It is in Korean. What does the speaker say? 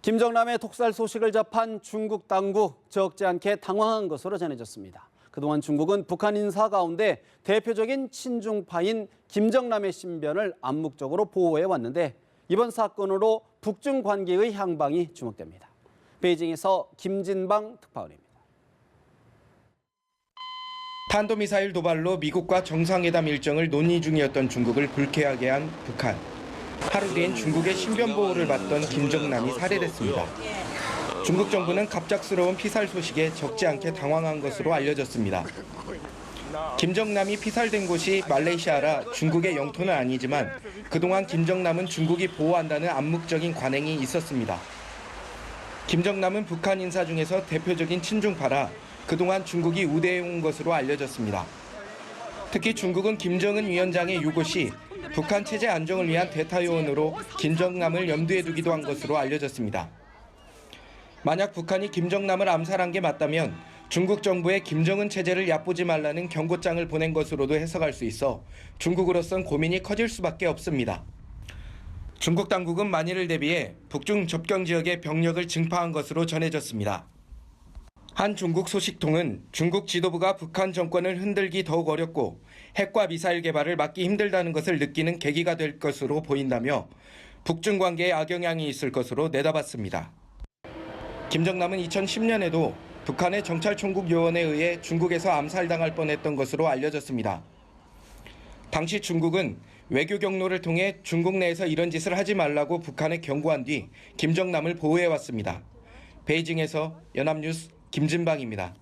김정남의 독살 소식을 접한 중국 당국 적지 않게 당황한 것으로 전해졌습니다. 그동안 중국은 북한 인사 가운데 대표적인 친중파인 김정남의 신변을 암묵적으로 보호해 왔는데 이번 사건으로 북중 관계의 향방이 주목됩니다. 베이징에서 김진방 특파원입니다. 탄도미사일 도발로 미국과 정상회담 일정을 논의 중이었던 중국을 불쾌하게 한 북한. 하루 뒤엔 중국의 신변 보호를 받던 김정남이 살해됐습니다. 중국 정부는 갑작스러운 피살 소식에 적지 않게 당황한 것으로 알려졌습니다. 김정남이 피살된 곳이 말레이시아라 중국의 영토는 아니지만 그동안 김정남은 중국이 보호한다는 암묵적인 관행이 있었습니다. 김정남은 북한 인사 중에서 대표적인 친중파라 그동안 중국이 우대해온 것으로 알려졌습니다. 특히 중국은 김정은 위원장의 유고 시 북한 체제 안정을 위한 대타 요원으로 김정남을 염두에 두기도 한 것으로 알려졌습니다. 만약 북한이 김정남을 암살한 게 맞다면 중국 정부에 김정은 체제를 얕보지 말라는 경고장을 보낸 것으로도 해석할 수 있어 중국으로선 고민이 커질 수밖에 없습니다. 중국 당국은 만일을 대비해 북중 접경 지역에 병력을 증파한 것으로 전해졌습니다. 한 중국 소식통은 중국 지도부가 북한 정권을 흔들기 더욱 어렵고 핵과 미사일 개발을 막기 힘들다는 것을 느끼는 계기가 될 것으로 보인다며 북중 관계에 악영향이 있을 것으로 내다봤습니다. 김정남은 2010년에도 북한의 정찰총국 요원에 의해 중국에서 암살당할 뻔했던 것으로 알려졌습니다. 당시 중국은 외교 경로를 통해 중국 내에서 이런 짓을 하지 말라고 북한에 경고한 뒤 김정남을 보호해왔습니다. 베이징에서 연합뉴스 김진방입니다.